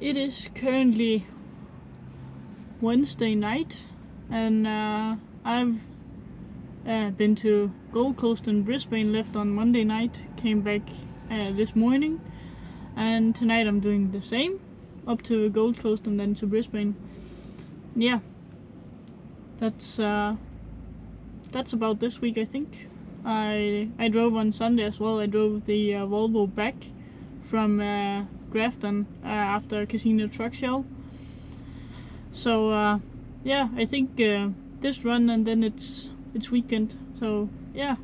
It is currently Wednesday night, and I've been to Gold Coast and Brisbane, left on Monday night, came back this morning, and tonight I'm doing the same, up to Gold Coast and then to Brisbane. Yeah, that's about this week, I think. I drove on Sunday as well. I drove the Volvo back from Grafton after Casino Truck Show. So yeah, I think this run and then it's weekend. So yeah,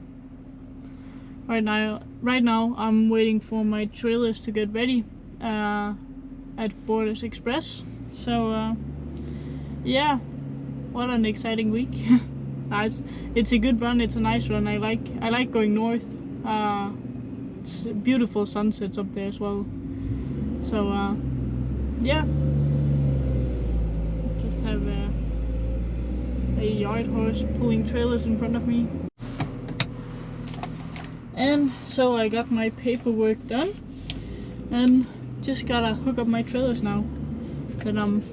right now I'm waiting for my trailers to get ready at Borders Express. So yeah, what an exciting week. It's a good run, it's a nice run. I like going north. It's beautiful sunsets up there as well. So yeah, just have a yard horse pulling trailers in front of me. And so I got my paperwork done and just gotta hook up my trailers now. Then I'm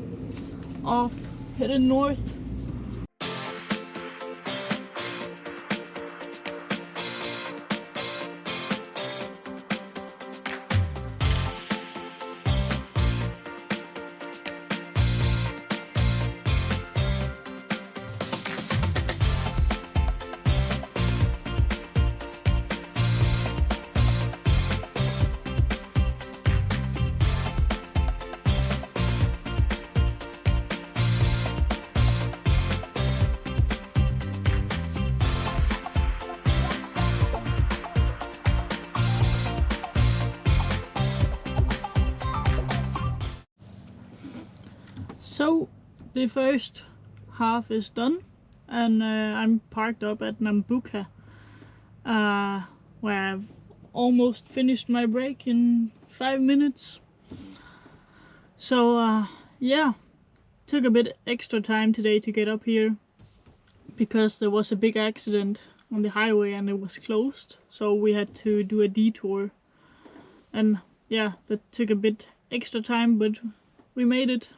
off heading north. So the first half is done, and I'm parked up at Nambucca, where I've almost finished my break in 5 minutes. So yeah, took a bit extra time today to get up here because there was a big accident on the highway and it was closed, so we had to do a detour, and yeah, that took a bit extra time, but we made it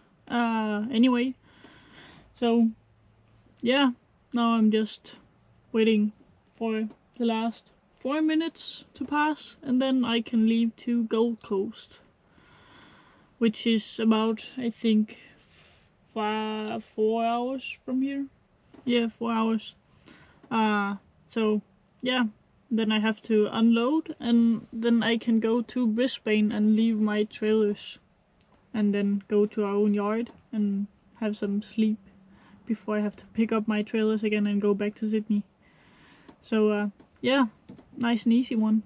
anyway. So yeah, now I'm just waiting for the last 4 minutes to pass, and then I can leave to Gold Coast, which is about, I think, 4 hours from here. Yeah, 4 hours. So yeah, then I have to unload, and then I can go to Brisbane and leave my trailers, and then go to our own yard and have some sleep before I have to pick up my trailers again and go back to Sydney. So yeah, nice and easy one.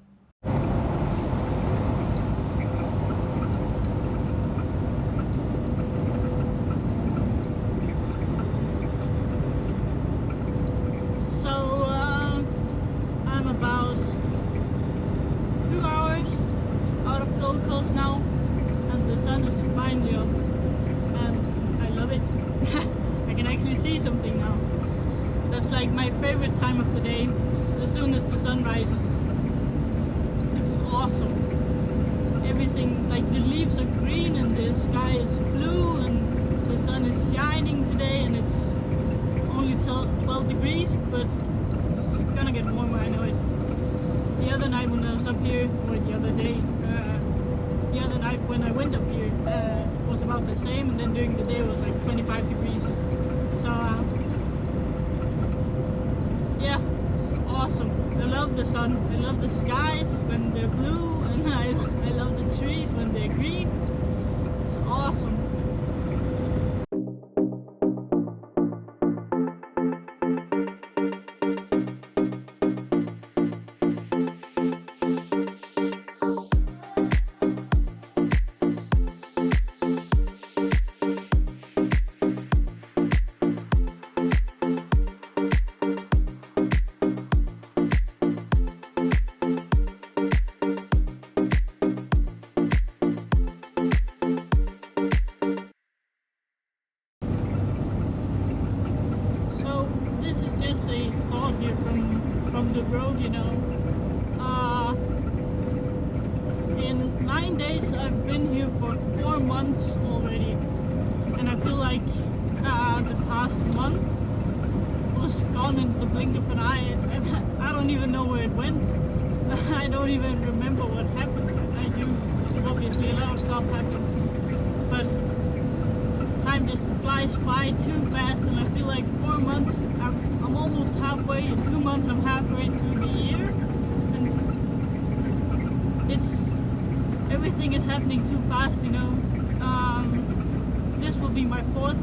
So I'm about 2 hours out of Gold Coast now, and the sun is finally up, and I love it. I can actually see something now. That's like my favorite time of the day. It's as soon as the sun rises. It's awesome. Everything, like the leaves are green and the sky is blue and the sun is shining today, and it's only 12 degrees, but it's gonna get warmer, I know it. The other night when I was up here, or the other day, the other night when I went up here, was about the same, and then during the day it was like 25 degrees. So yeah, it's awesome. I love the sun, I love the skies when they're blue, and I love the trees when they're green. It's awesome. from the road, you know. In in 9 days I've been here for 4 months already, and I feel like the past month was gone in the blink of an eye, and I don't even know where it went. I don't even remember what happened. I do, obviously a lot of stuff happened, but time just flies by too fast, and I feel like 4 months, I'm almost halfway. In 2 months I'm halfway through the year, and everything is happening too fast, you know. This will be my 4th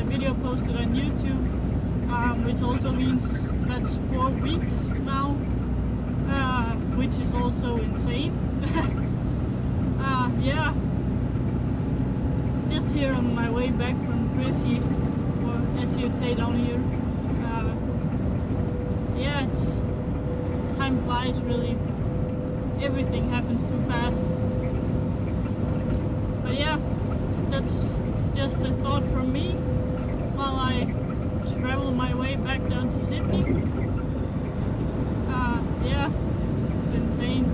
video posted on YouTube, which also means that's 4 weeks now, which is also insane. Yeah, just here on my way back from Brissy, or as you'd say down here. Yeah, time flies really. Everything happens too fast. But yeah, that's just a thought from me while I travel my way back down to Sydney. Yeah, it's insane.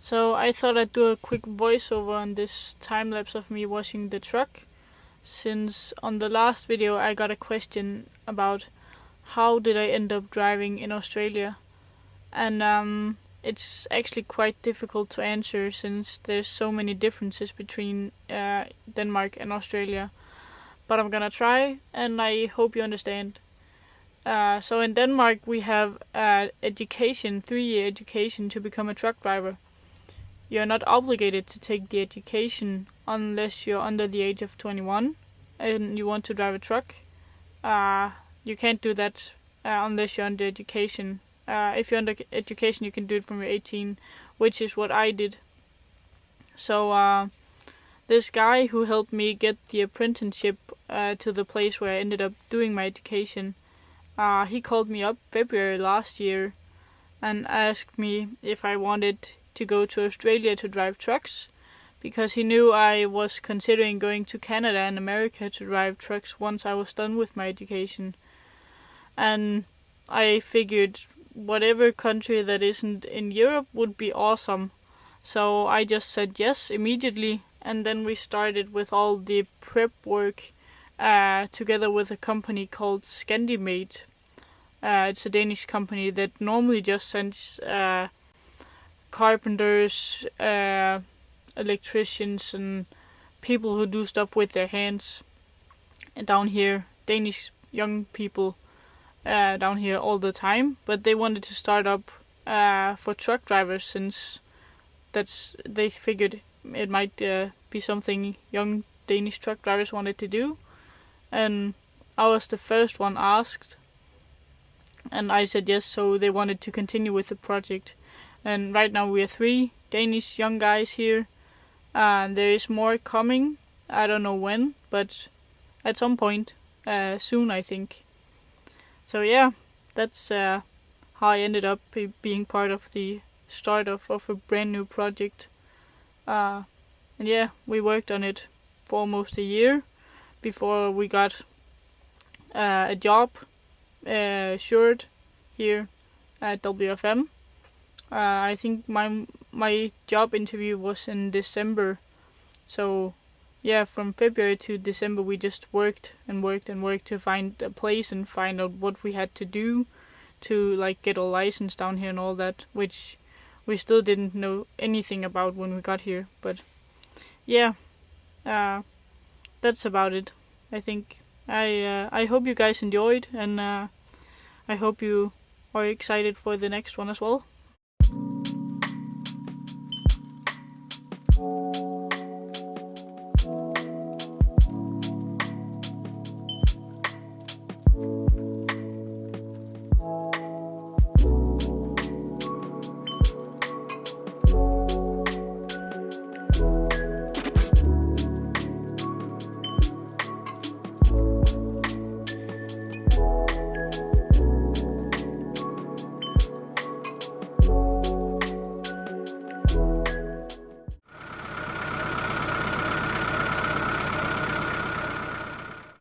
So I thought I'd do a quick voiceover on this time lapse of me washing the truck, since on the last video I got a question about how did I end up driving in Australia, and it's actually quite difficult to answer since there's so many differences between Denmark and Australia, but I'm gonna try and I hope you understand. So in Denmark we have education, 3-year education to become a truck driver. You're not obligated to take the education unless you're under the age of 21 and you want to drive a truck. You can't do that unless you're under education. If you're under education, you can do it from you're 18, which is what I did. So this guy who helped me get the apprenticeship to the place where I ended up doing my education, he called me up February last year and asked me if I wanted to go to Australia to drive trucks, because he knew I was considering going to Canada and America to drive trucks once I was done with my education. And I figured whatever country that isn't in Europe would be awesome. So I just said yes immediately, and then we started with all the prep work together with a company called Scenic. It's a Danish company that normally just sends carpenters, electricians, and people who do stuff with their hands down here, Danish young people down here all the time, but they wanted to start up for truck drivers, since they figured it might be something young Danish truck drivers wanted to do, and I was the first one asked, and I said yes, so they wanted to continue with the project. And right now we are 3 Danish young guys here, and there is more coming. I don't know when, but at some point soon, I think. So yeah, that's how I ended up being part of the start of a brand new project. And yeah, we worked on it for almost a year before we got a job assured here at WFM. I think my job interview was in December, so yeah, from February to December we just worked to find a place and find out what we had to do to like get a license down here and all that, which we still didn't know anything about when we got here. But yeah, that's about it. I think I hope you guys enjoyed, and I hope you are excited for the next one as well.